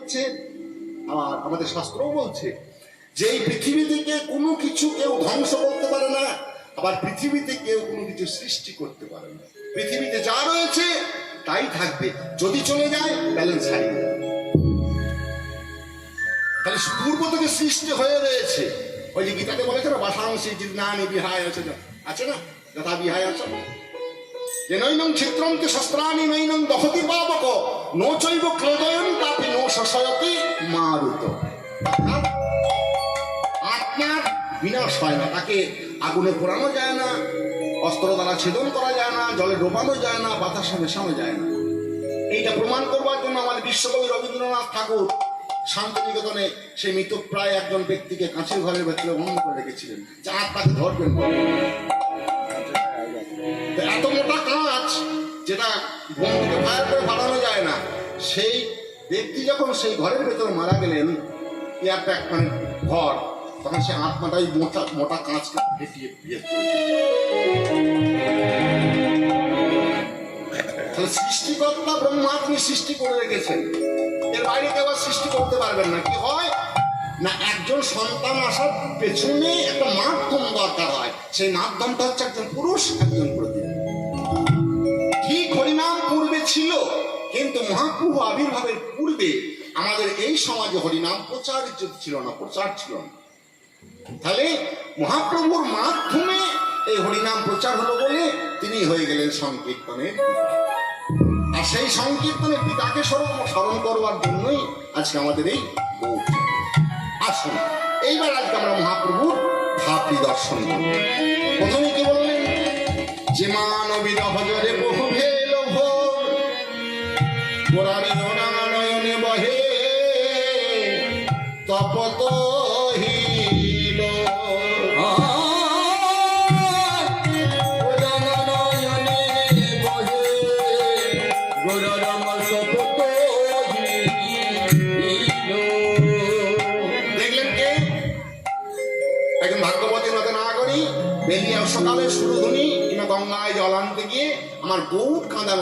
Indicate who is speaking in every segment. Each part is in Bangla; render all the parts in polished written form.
Speaker 1: হচ্ছে। আর আমাদের শাস্ত্রও বলছে যে এই পৃথিবী থেকে কোনো কিছু কেউ ধ্বংস করতে পারে না, আবার পৃথিবীতে কেউ কোনো কিছু সৃষ্টি করতে পারে না। পৃথিবীতে যা রয়েছে তাই থাকবে, যদি চলে যায় ব্যালেন্স হারিয়ে যাবে। তাহলে পূর্ব থেকে সৃষ্টি হয়ে রয়েছে। ওই যে গীতাতে বলেছে না, বাসাংশী জীর্ণানি বিহায় আছে না, যথা বিহায় আছে যে নৈনং চিত্রন্তি শস্ত্রাণি নৈনং দহতি পাবক নো চৈব ক্রোধয়ং তাপি নো শশয়তি মারুত। আত্মার বিনাশ হয় না, তাকে আগুনে পোড়ানো যায় না, অস্ত্র দ্বারা ছেদন করা যায় না, জলে ডোবানো যায় না, বাতাসে মেশানো যায় না। এইটা প্রমাণ করবার জন্য আমাদের বিশ্বকবি রবীন্দ্রনাথ ঠাকুর শান্তিনিকেতনে সেই মৃতপ্রায় একজন ব্যক্তিকে কাঁচের ঘরের ভেতরে বন্ধ করে রেখেছিলেন, যে আত্মাকে ধরবেন। এত মোটা কাঁচ যেটা বোম থেকে ফায়ার করে বাড়ানো যায় না, সেই ব্যক্তি যখন সেই ঘরের ভেতরে মারা গেলেন, এয়ার প্যাক মানে ঘর, তখন সে আত্মাটাই মোটা মোটা কাঁচকে ফেটিয়ে বিয়ে করেছে। সৃষ্টিকর্তা ব্রহ্মা তিনি সৃষ্টি করে রেখেছেন, এর বাইরে কেউ সৃষ্টি করতে পারবেন না। কি হয় না, একজন সন্তান আসার পেছনে একটা মাধ্যম দরকার হয়, সেই মাধ্যমটা হচ্ছে একজন পুরুষ, একজন প্রদীপ। ঠিক হরিনাম পূর্বে ছিল, কিন্তু মহাপ্রভু আবির্ভাবের পূর্বে আমাদের এই সমাজে হরিনাম প্রচার ছিল না, প্রচার ছিল না। তাহলে মহাপ্রভুর মাধ্যমে এই হরিনাম প্রচার হলো বলে তিনি হয়ে গেলেন সংকীর্তনের। আর সেই সংকীর্তনের পিতাকে স্মরণ করবার জন্যই আজকে আমাদের এই গৌর। আসুন এইবার আজকে আমরা মহাপ্রভুর ভাবটি দর্শন করব। প্রথমে কি বললেন, যে মানবীর হজরে বহু ভেল ভোর গোরারি নয়নে বহে তপত হিল। সকালে সুরধুনি কিংবা গঙ্গায় জল আনতে গিয়ে আমার গৌর কাঁদা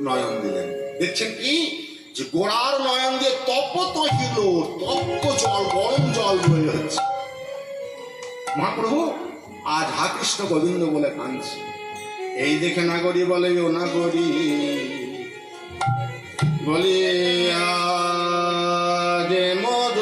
Speaker 1: নয়ন দিলেন। দেখছেন কি, যে গোড়ার নয়ন দিয়ে তপ্ত হিল, তপ্ত জল, গরম জল বয়ে হচ্ছে। মহাপ্রভু আজ হা কৃষ্ণ গোবিন্দ বলে কাঁদছে। এই দেখে নাগরী বলে, ও নাগরী বলি আজে মদ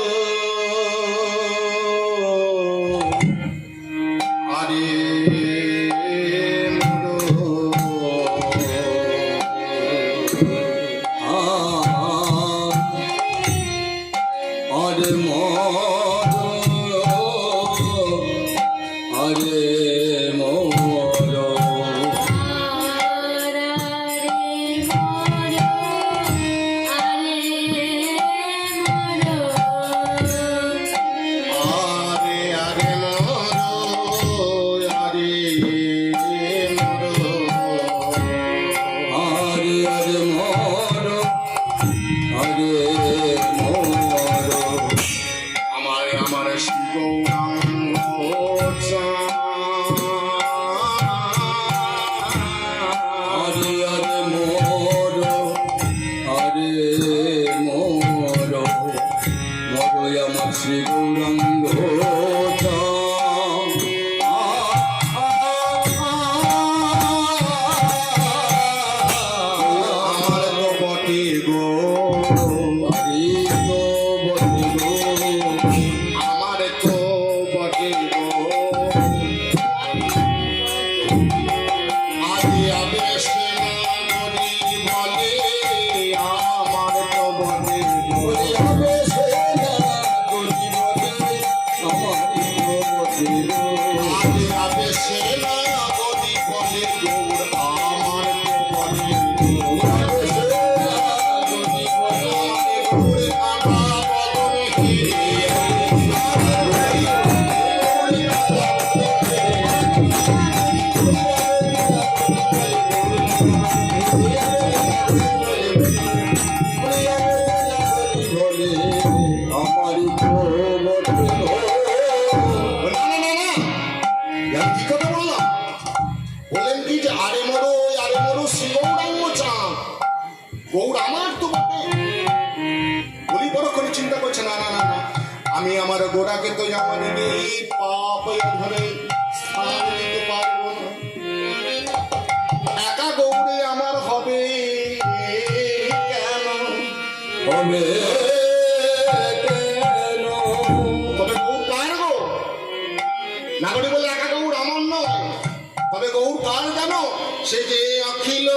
Speaker 1: গৌর আমার তো বটে, বলি চিন্তা করছে না না না না, আমি আমার গোড়াকে তো জামানি এই পাপ ধরে স্থান দিতে পারবো না। একা গৌরে আমার হবে কেন?
Speaker 2: হবে
Speaker 1: তবে গৌর কার গো? নাগরিক বলে একা গৌর আমার নয়, তবে গৌর কার জানো? সে যে অখিল